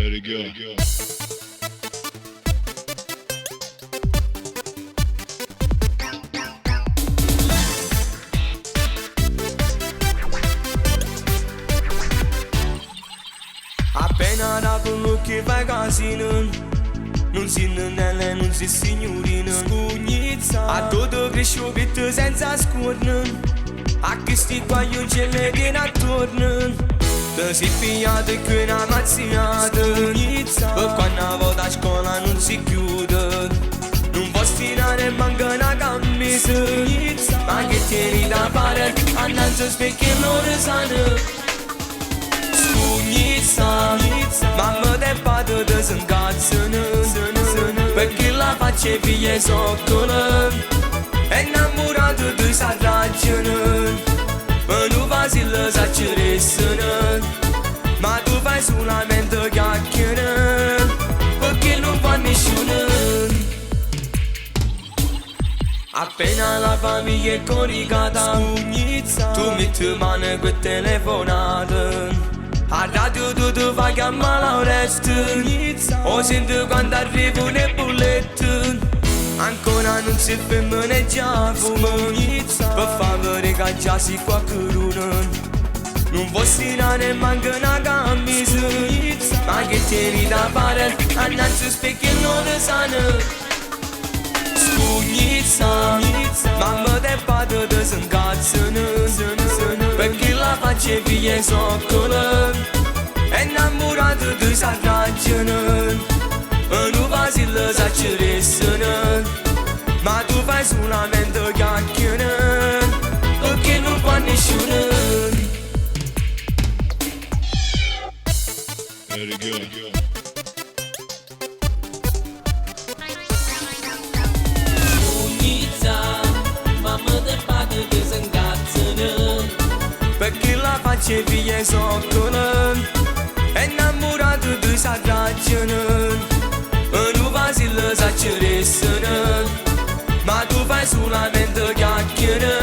Let it go. Appena dopo un look che vai casino, non si nelle, non si signorina. Scugnizza a tutto cresciuto senza scorno, a questi qua io ce le viene attorno. Te si pigliato e che una mazziata. Scugnizza e quando vado a scuola non si chiude, non posso tirare manca una camisa. Scugnizza ma che tieni da fare, annanzi specchio non sanno. Scugnizza, mamma te padre te s'incazzano, perché la faccia figlia è soccola, è innamorato di sa ragione, ma non va si la sa ceressano, ma tu fai solamente chiacchiere, perché non fa nessuno. Appena la famiglia è coricata, Scugnizza, tu metti mano con telefonata. A radio tutto fa chiamare l'Aurest, o sento quando arrivano le bollette. Ancora non si ferma né già fumo, per favore che già si qualcuno. Non posso tirare manca una camisa, ma che tieni da fare, annanzi specchio non lo sanno. Scugnizza, mamma te padre te s'incazzano, perché la faccia figlia è soccola, è innamorato di sa ragione, e non va si la sa ceressano, ma tu fai solamente chiacchiere, perché non fa nessuno. Let it go. Perché la faccia figlia è soccola, è innamorato di sa ragione, e non va si la sa ceressano, ma tu fai solamente chiacchiere.